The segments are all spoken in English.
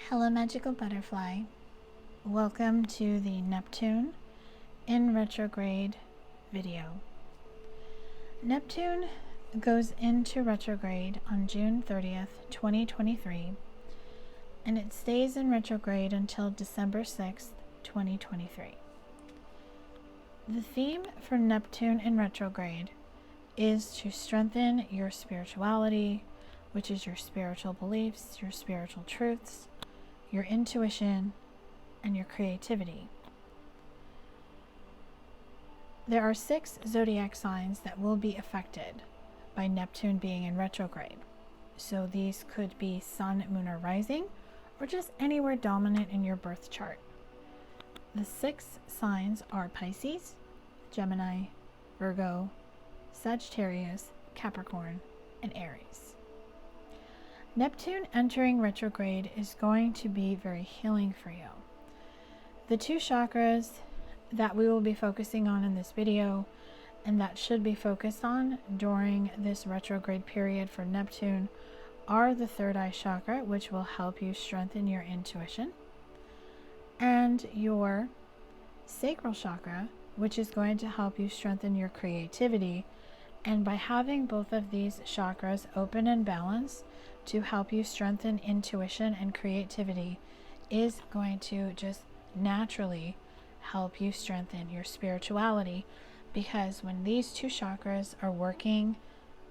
Hello, magical butterfly. Welcome to the Neptune in retrograde video. Neptune goes into retrograde on June 30th, 2023, and it stays in retrograde until December 6th, 2023. The theme for Neptune in retrograde is to strengthen your spirituality, which is your spiritual beliefs, your spiritual truths, your intuition, and your creativity. There are 6 zodiac signs that will be affected by Neptune being in retrograde. So these could be Sun, Moon, or Rising, or just anywhere dominant in your birth chart. The 6 signs are Pisces, Gemini, Virgo, Sagittarius, Capricorn, and Aries. Neptune entering retrograde is going to be very healing for you. The 2 chakras that we will be focusing on in this video, and that should be focused on during this retrograde period for Neptune, are the third eye chakra, which will help you strengthen your intuition, and your sacral chakra, which is going to help you strengthen your creativity. And by having both of these chakras open and balanced to help you strengthen intuition and creativity is going to just naturally help you strengthen your spirituality, because when these 2 chakras are working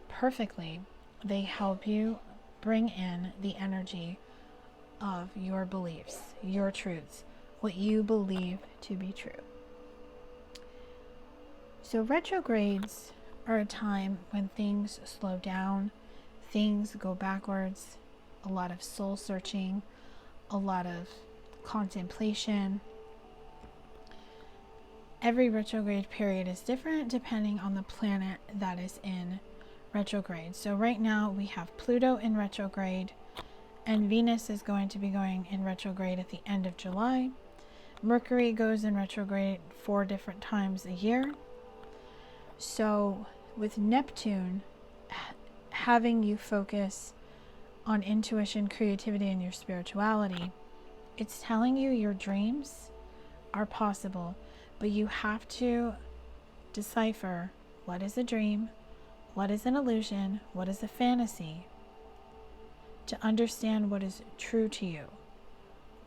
perfectly, they help you bring in the energy of your beliefs, your truths, what you believe to be true. So retrogrades are a time when things slow down, things go backwards, a lot of soul searching, a lot of contemplation. Every retrograde period is different depending on the planet that is in retrograde. So right now we have Pluto in retrograde, and Venus is going to be going in retrograde at the end of July. Mercury goes in retrograde 4 different times a year. So with Neptune having you focus on intuition, creativity, and your spirituality, it's telling you your dreams are possible, but you have to decipher what is a dream, what is an illusion, what is a fantasy, to understand what is true to you,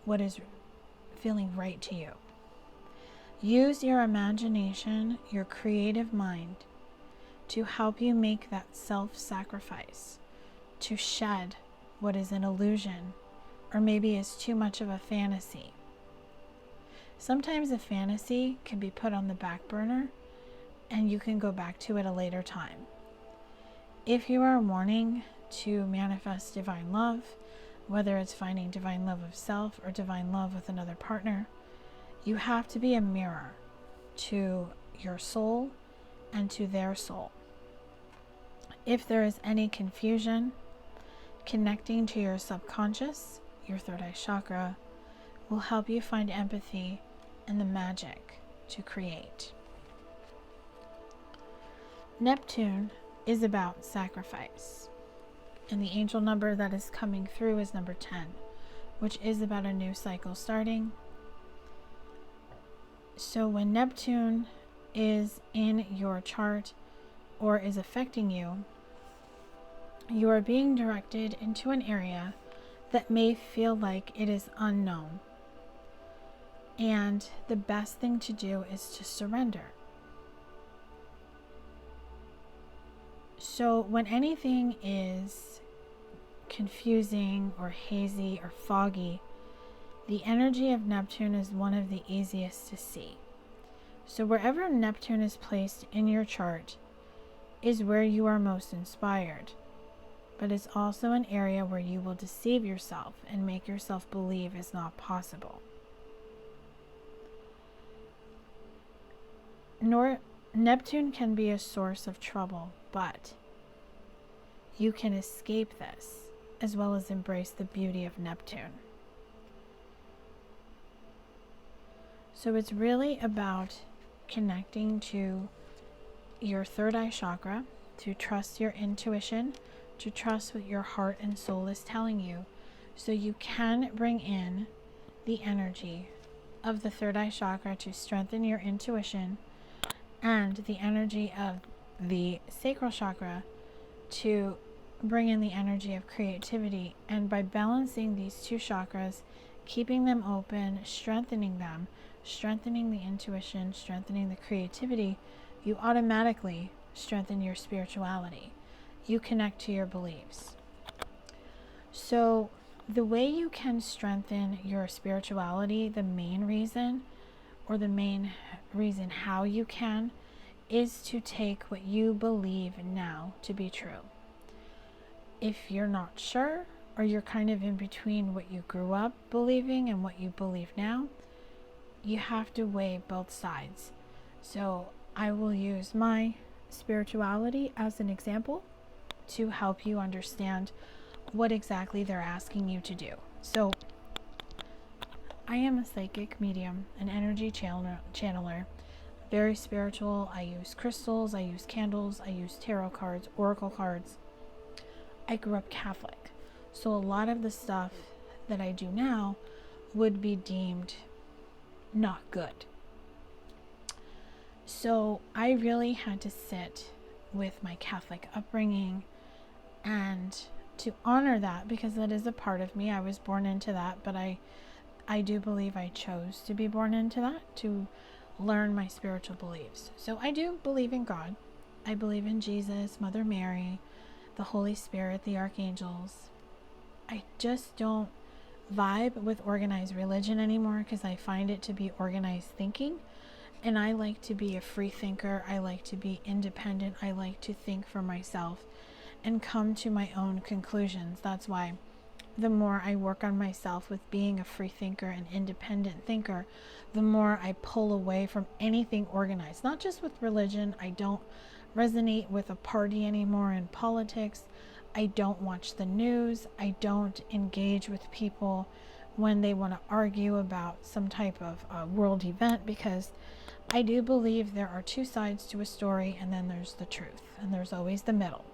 what is feeling right to you. Use your imagination, your creative mind, to help you make that self-sacrifice, to shed what is an illusion or maybe is too much of a fantasy. Sometimes a fantasy can be put on the back burner and you can go back to it a later time. If you are wanting to manifest divine love, whether it's finding divine love of self or divine love with another partner, you have to be a mirror to your soul and to their soul. If there is any confusion, connecting to your subconscious, your third eye chakra, will help you find empathy and the magic to create. Neptune is about sacrifice, and the angel number that is coming through is number 10, which is about a new cycle starting. So when Neptune is in your chart or is affecting you, you are being directed into an area that may feel like it is unknown. And the best thing to do is to surrender. So when anything is confusing or hazy or foggy, the energy of Neptune is one of the easiest to see. So wherever Neptune is placed in your chart is where you are most inspired, but it's also an area where you will deceive yourself and make yourself believe is not possible. Neptune can be a source of trouble, but you can escape this as well as embrace the beauty of Neptune. So it's really about connecting to your third eye chakra, to trust your intuition, to trust what your heart and soul is telling you, So you can bring in the energy of the third eye chakra to strengthen your intuition, and the energy of the sacral chakra to bring in the energy of creativity. And by balancing these two chakras, keeping them open, strengthening them, strengthening the intuition, strengthening the creativity, you automatically strengthen your spirituality. You connect to your beliefs. So the way you can strengthen your spirituality, the main reason how you can, is to take what you believe now to be true. If you're not sure, or you're kind of in between what you grew up believing and what you believe now, you have to weigh both sides. So I will use my spirituality as an example to help you understand what exactly they're asking you to do. So I am a psychic medium, an energy channeler, very spiritual. I use crystals, I use candles, I use tarot cards, oracle cards. I grew up Catholic, so a lot of the stuff that I do now would be deemed not good. So I really had to sit with my Catholic upbringing and to honor that, because that is a part of me. I was born into that, but I do believe I chose to be born into that, to learn my spiritual beliefs. So I do believe in God. I believe in Jesus, Mother Mary, the Holy Spirit, the archangels. I just don't vibe with organized religion anymore, because I find it to be organized thinking, and I like to be a free thinker. I like to be independent. I like to think for myself and come to my own conclusions. That's why the more I work on myself with being a free thinker and independent thinker, the more I pull away from anything organized. Not just with religion. I don't resonate with a party anymore in politics. I don't watch the news. I don't engage with people when they want to argue about some type of world event, because I do believe there are two sides to a story, and then there's the truth, and there's always the middle.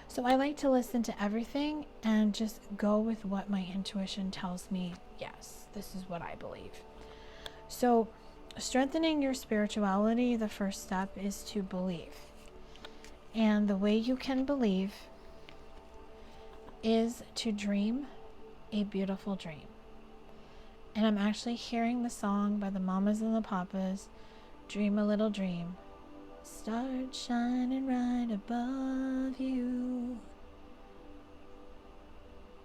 So I like to listen to everything and just go with what my intuition tells me. Yes, this is what I believe. So strengthening your spirituality, the first step is to believe. And the way you can believe is to dream a beautiful dream. And I'm actually hearing the song by the Mamas and the Papas, Dream a Little Dream. Start shining right above you.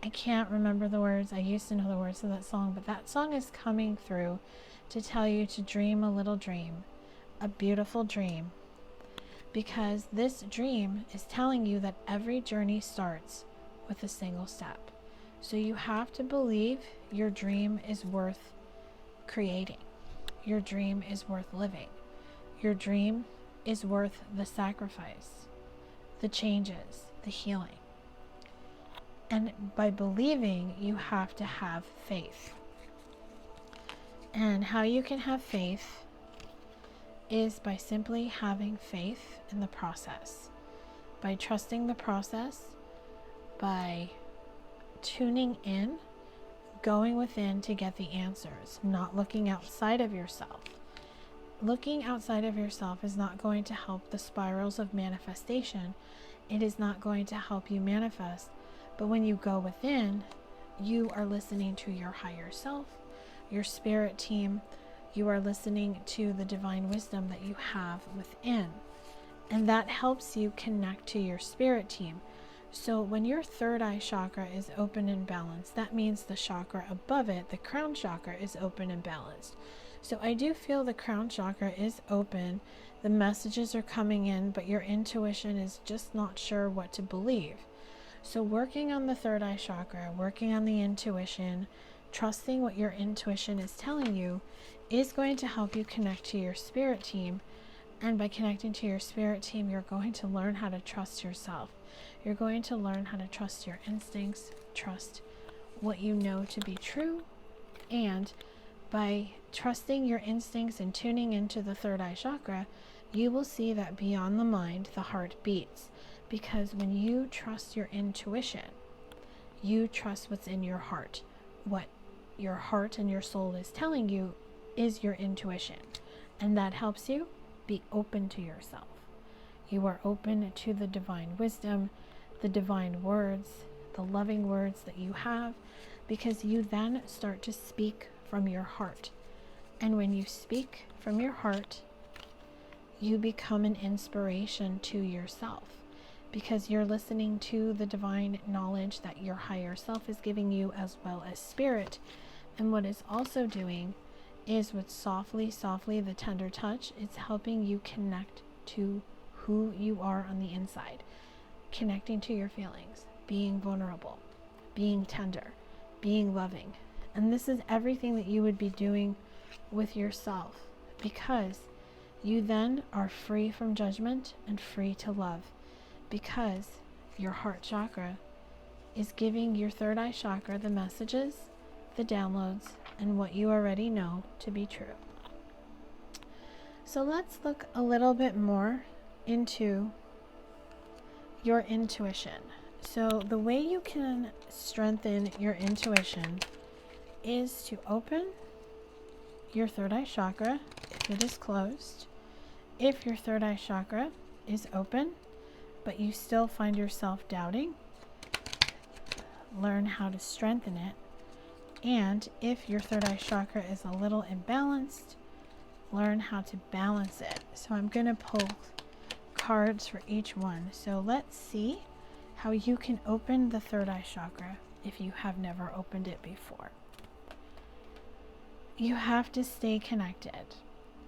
I can't remember the words. I used to know the words of that song, but that song is coming through to tell you to dream a little dream, a beautiful dream, because this dream is telling you that every journey starts with a single step. So you have to believe your dream is worth creating. Your dream is worth living. Your dream is worth the sacrifice, the changes, the healing. And by believing, you have to have faith. And how you can have faith is by simply having faith in the process, by trusting the process, by tuning in, going within to get the answers, not looking outside of yourself. Looking outside of yourself is not going to help the spirals of manifestation. It is not going to help you manifest. But when you go within, you are listening to your higher self, your spirit team. You are listening to the divine wisdom that you have within. And that helps you connect to your spirit team. So when your third eye chakra is open and balanced, that means the chakra above it, the crown chakra, is open and balanced. So I do feel the crown chakra is open. The messages are coming in, but your intuition is just not sure what to believe. So working on the third eye chakra, working on the intuition, trusting what your intuition is telling you is going to help you connect to your spirit team. And by connecting to your spirit team, you're going to learn how to trust yourself. You're going to learn how to trust your instincts, trust what you know to be true. And by trusting your instincts and tuning into the third eye chakra, you will see that beyond the mind, the heart beats. Because when you trust your intuition, You trust what's in your heart. What your heart and your soul is telling you is your intuition. And that helps you be open to yourself. You are open to the divine wisdom, the divine words, the loving words that you have, because you then start to speak from your heart. And when you speak from your heart, you become an inspiration to yourself, because you're listening to the divine knowledge that your higher self is giving you, as well as spirit. And what it's also doing is, with softly, the tender touch, it's helping you connect to who you are on the inside, connecting to your feelings, being vulnerable, being tender, being loving. And this is everything that you would be doing with yourself, because you then are free from judgment and free to love, because your heart chakra is giving your third eye chakra the messages, the downloads, and what you already know to be true. So let's look a little bit more into your intuition. So the way you can strengthen your intuition is to open your third eye chakra if it is closed. If your third eye chakra is open, but you still find yourself doubting, learn how to strengthen it. And if your third eye chakra is a little imbalanced, learn how to balance it. So I'm going to pull cards for each one. So let's see how you can open the third eye chakra if you have never opened it before. You have to stay connected.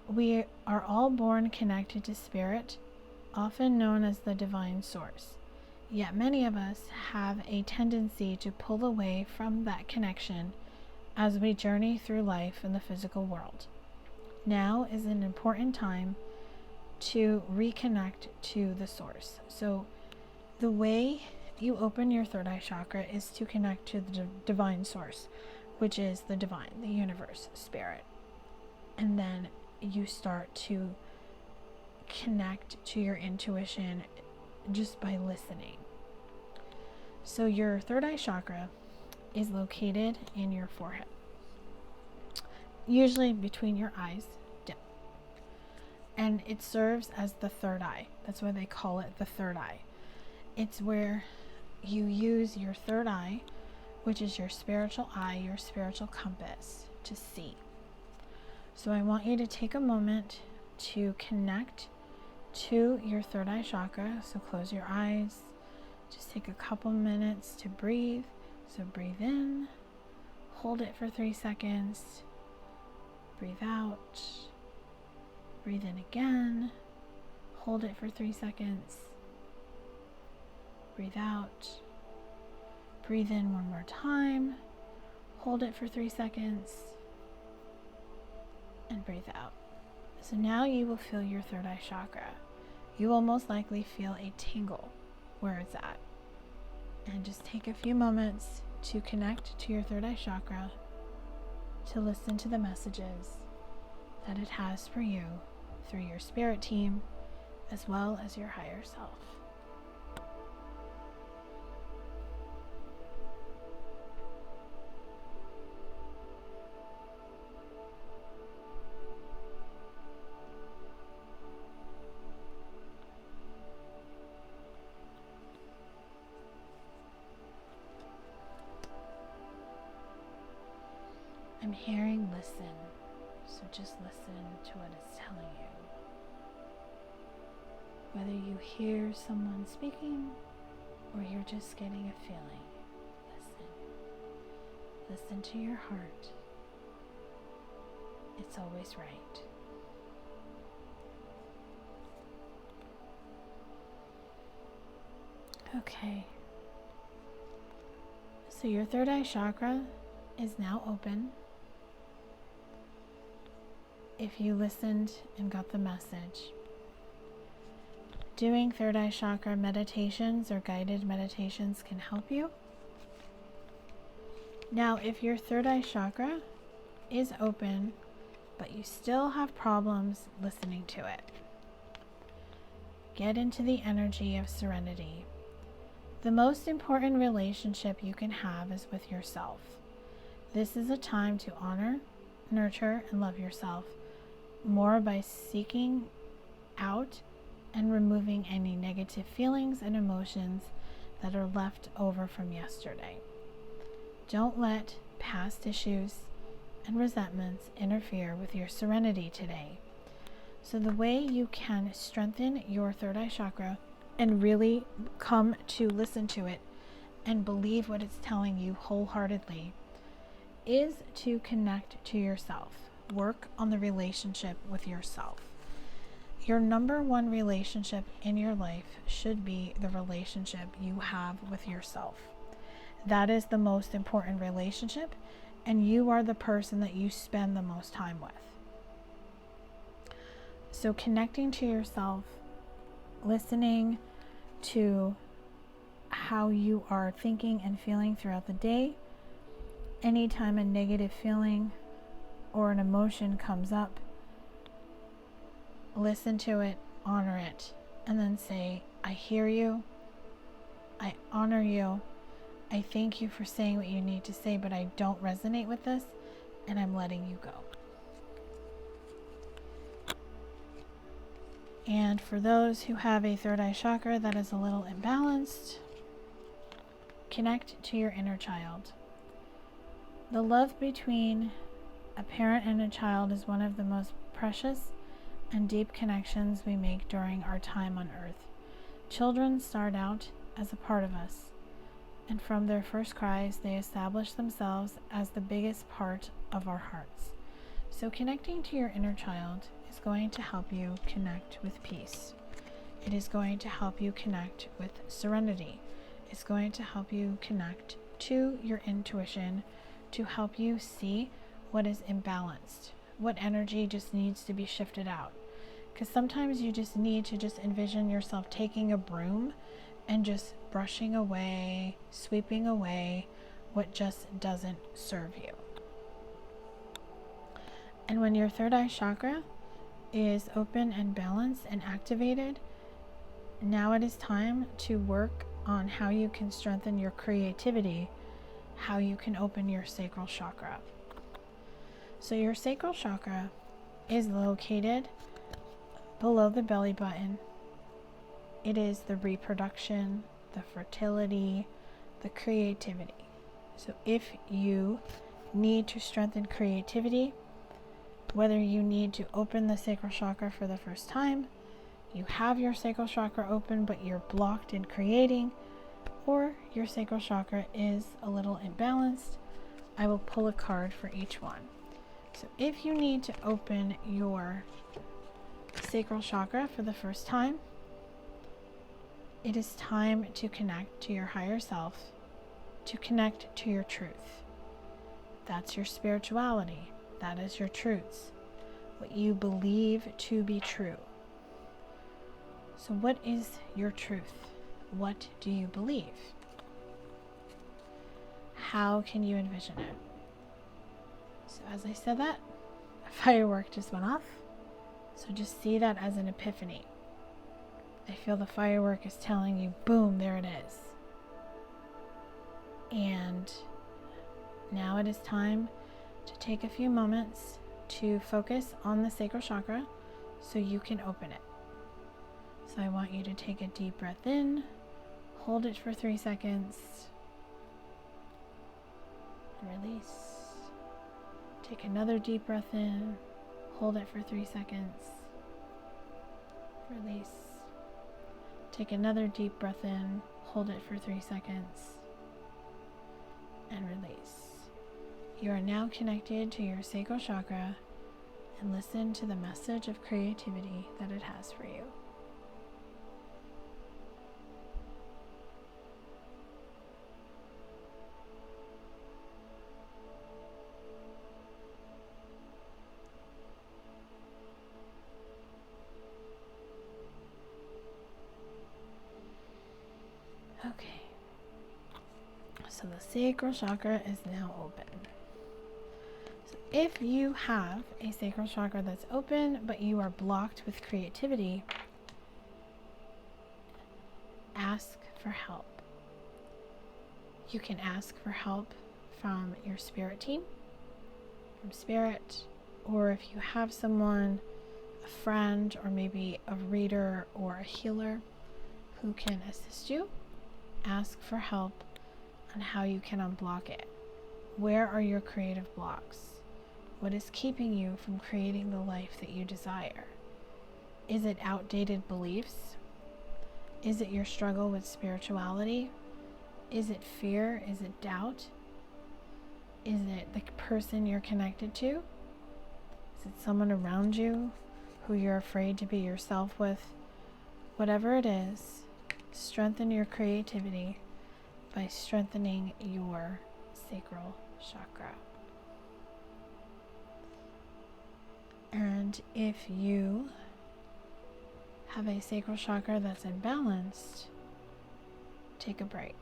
We are all born connected to spirit, often known as the divine source. Yet many of us have a tendency to pull away from that connection as we journey through life in the physical world. Now is an important time to reconnect to the source. So the way you open your third eye chakra is to connect to the divine source, which is the divine, the universe, spirit. And then you start to connect to your intuition just by listening. So your third eye chakra is located in your forehead, usually between your eyes, down. And it serves as the third eye. That's why they call it the third eye. It's where you use your third eye, which is your spiritual eye, your spiritual compass, to see. So I want you to take a moment to connect to your third eye chakra. So close your eyes. Just take a couple minutes to breathe. So breathe in, hold it for 3 seconds, breathe out, breathe in again, hold it for 3 seconds, breathe out, breathe in one more time, hold it for 3 seconds, and breathe out. So now you will feel your third eye chakra. You will most likely feel a tingle where it's at. And just take a few moments to connect to your third eye chakra, to listen to the messages that it has for you through your spirit team, as well as your higher self. I'm hearing listen, so just listen to what it's telling you. Whether you hear someone speaking or you're just getting a feeling, listen. Listen to your heart. It's always right. Okay. So your third eye chakra is now open. If you listened and got the message, doing third eye chakra meditations or guided meditations can help you. Now, if your third eye chakra is open, but you still have problems listening to it, get into the energy of serenity. The most important relationship you can have is with yourself. This is a time to honor, nurture, and love yourself more by seeking out and removing any negative feelings and emotions that are left over from yesterday. Don't let past issues and resentments interfere with your serenity today. So the way you can strengthen your third eye chakra and really come to listen to it and believe what it's telling you wholeheartedly is to connect to yourself. Work on the relationship with yourself. Your number one relationship in your life should be the relationship you have with yourself. That is the most important relationship, and you are the person that you spend the most time with. So connecting to yourself, listening to how you are thinking and feeling throughout the day. Anytime a negative feeling or an emotion comes up, listen to it, honor it, and then say, I hear you, I honor you, I thank you for saying what you need to say, but I don't resonate with this, and I'm letting you go. And for those who have a third eye chakra that is a little imbalanced, connect to your inner child. The love between a parent and a child is one of the most precious and deep connections we make during our time on earth. Children start out as a part of us, and from their first cries, they establish themselves as the biggest part of our hearts. So connecting to your inner child is going to help you connect with peace. It is going to help you connect with serenity. It's going to help you connect to your intuition to help you see what is imbalanced, what energy just needs to be shifted out. Because sometimes you just need to just envision yourself taking a broom and just brushing away, sweeping away what just doesn't serve you. And when your third eye chakra is open and balanced and activated, now it is time to work on how you can strengthen your creativity, how you can open your sacral chakra. So your sacral chakra is located below the belly button. It is the reproduction, the fertility, the creativity. So if you need to strengthen creativity, whether you need to open the sacral chakra for the first time, you have your sacral chakra open but you're blocked in creating, or your sacral chakra is a little imbalanced, I will pull a card for each one. So if you need to open your sacral chakra for the first time, it is time to connect to your higher self, to connect to your truth. That's your spirituality. That is your truths, what you believe to be true. So what is your truth? What do you believe? How can you envision it? So as I said that, a firework just went off. So just see that as an epiphany. I feel the firework is telling you, boom, there it is. And now it is time to take a few moments to focus on the sacral chakra so you can open it. So I want you to take a deep breath in, hold it for 3 seconds, and release. Take another deep breath in, hold it for 3 seconds, release. Take another deep breath in, hold it for 3 seconds, and release. You are now connected to your sacral chakra, and listen to the message of creativity that it has for you. Okay, so the sacral chakra is now open. So if you have a sacral chakra that's open, but you are blocked with creativity, ask for help. You can ask for help from your spirit team, from spirit, or if you have someone, a friend, or maybe a reader or a healer who can assist you, ask for help on how you can unblock it. Where are your creative blocks? What is keeping you from creating the life that you desire? Is it outdated beliefs? Is it your struggle with spirituality? Is it fear? Is it doubt? Is it the person you're connected to? Is it someone around you who you're afraid to be yourself with? Whatever it is, strengthen your creativity by strengthening your sacral chakra. And if you have a sacral chakra that's imbalanced, take a break.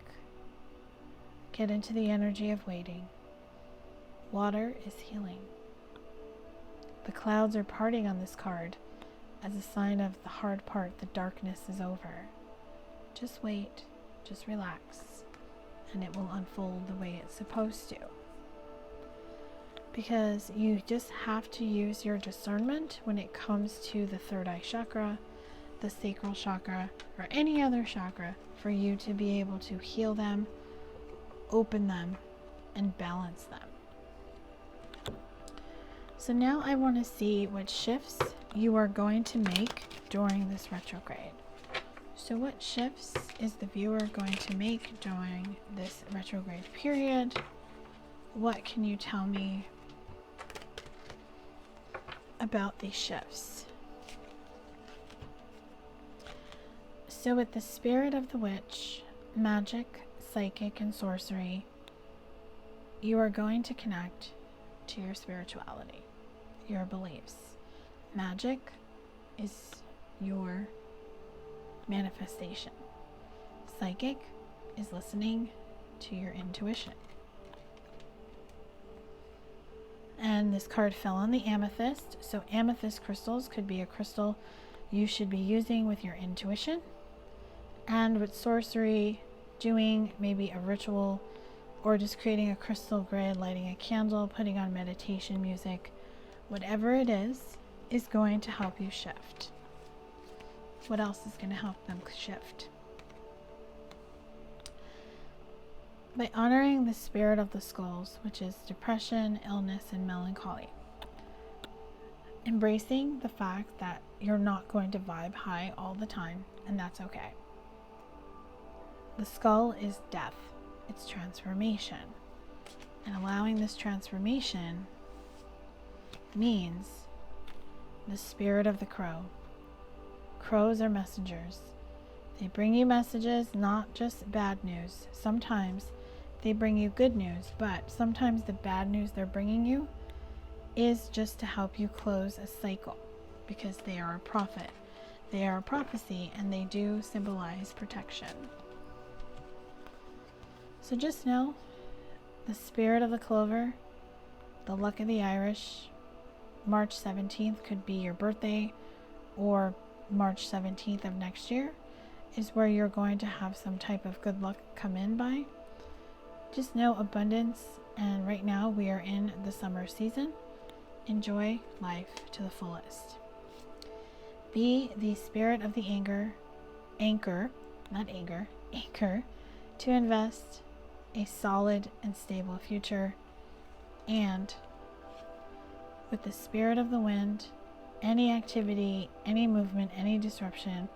Get into the energy of waiting. Water is healing. The clouds are parting on this card as a sign of the hard part, the darkness is over. Just wait, just relax, and it will unfold the way it's supposed to. Because you just have to use your discernment when it comes to the third eye chakra, the sacral chakra, or any other chakra for you to be able to heal them, open them, and balance them. So now I want to see what shifts you are going to make during this retrograde. So what shifts is the viewer going to make during this retrograde period? What can you tell me about these shifts? So with the spirit of the witch, magic, psychic, and sorcery, you are going to connect to your spirituality, your beliefs. Magic is your manifestation. Psychic is listening to your intuition. And this card fell on the amethyst. So amethyst crystals could be a crystal you should be using with your intuition. And with sorcery, doing maybe a ritual or just creating a crystal grid, lighting a candle, putting on meditation music, whatever it is going to help you shift. What else is going to help them shift? By honoring the spirit of the skulls, which is depression, illness, and melancholy. Embracing the fact that you're not going to vibe high all the time, and that's okay. The skull is death. It's transformation. And allowing this transformation means the spirit of the crow. Crows are messengers. They bring you messages, not just bad news. Sometimes they bring you good news, but sometimes the bad news they're bringing you is just to help you close a cycle, because they are a prophet. They are a prophecy, and they do symbolize protection. So just know the spirit of the clover, the luck of the Irish, March 17th could be your birthday, or March 17th of next year is where you're going to have some type of good luck come in by. Just know abundance, and right now we are in the summer season. Enjoy life to the fullest. Be the spirit of the anchor to invest a solid and stable future. And with the spirit of the wind, any activity, any movement, any disruption,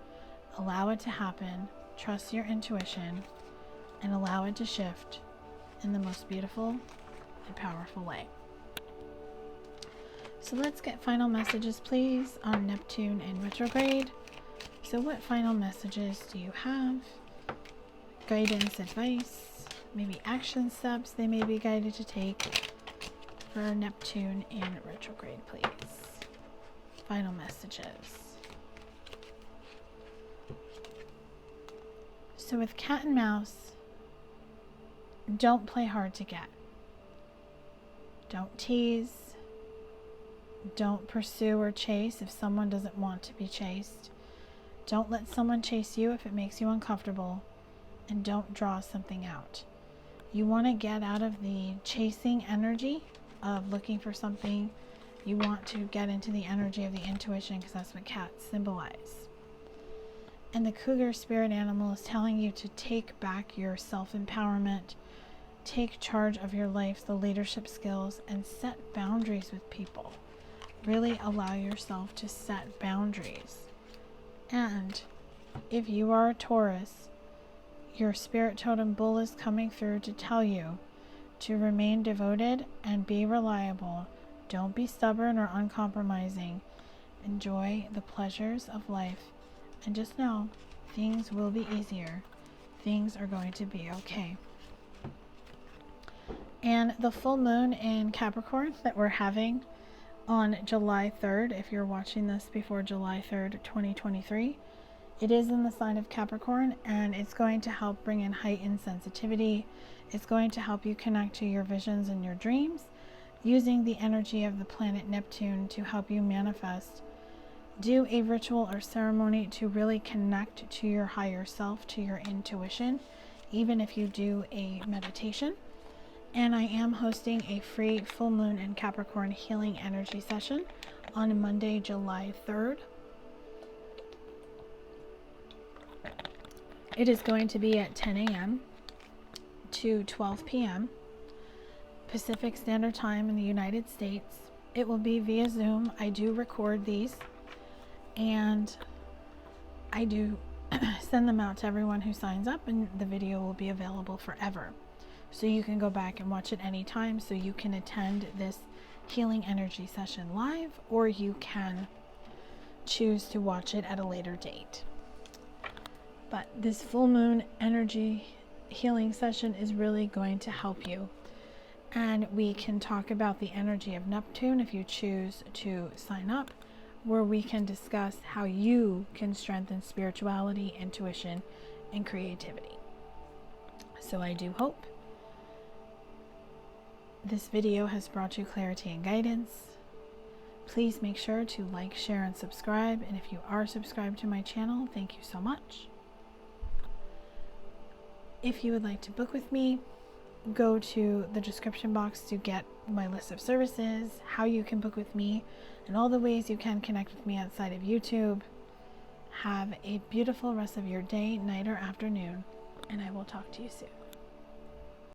allow it to happen. Trust your intuition and allow it to shift in the most beautiful and powerful way. So let's get final messages, please, on Neptune and retrograde. So what final messages do you have? Guidance, advice, maybe action steps they may be guided to take for Neptune in retrograde, please. Final messages. So with cat and mouse, don't play hard to get. Don't tease. Don't pursue or chase if someone doesn't want to be chased. Don't let someone chase you if it makes you uncomfortable. And don't draw something out. You want to get out of the chasing energy of looking for something. You want to get into the energy of the intuition, because that's what cats symbolize. And the cougar spirit animal is telling you to take back your self-empowerment, take charge of your life, the leadership skills, and set boundaries with people. Really allow yourself to set boundaries. And if you are a Taurus, your spirit totem bull is coming through to tell you to remain devoted and be reliable. Don't be stubborn or uncompromising. Enjoy the pleasures of life, and just know things will be easier. Things are going to be okay. And the full moon in Capricorn that we're having on July 3rd, if you're watching this before July 3rd, 2023, it is in the sign of Capricorn, and it's going to help bring in heightened sensitivity. It's going to help you connect to your visions and your dreams, using the energy of the planet Neptune to help you manifest. Do a ritual or ceremony to really connect to your higher self, to your intuition, even if you do a meditation. And I am hosting a free full moon in Capricorn healing energy session on Monday, July 3rd. It is going to be at 10 a.m. to 12 p.m. Pacific Standard Time in the United States. It will be via Zoom. I do record these, and I do send them out to everyone who signs up, and the video will be available forever. So you can go back and watch it anytime. So you can attend this healing energy session live, or you can choose to watch it at a later date. But this full moon energy healing session is really going to help you. And we can talk about the energy of Neptune if you choose to sign up, where we can discuss how you can strengthen spirituality, intuition, and creativity. So I do hope this video has brought you clarity and guidance. Please make sure to like, share, and subscribe. And if you are subscribed to my channel, thank you so much. If you would like to book with me, go to the description box to get my list of services, how you can book with me, and all the ways you can connect with me outside of YouTube. Have a beautiful rest of your day, night, or afternoon, and I will talk to you soon.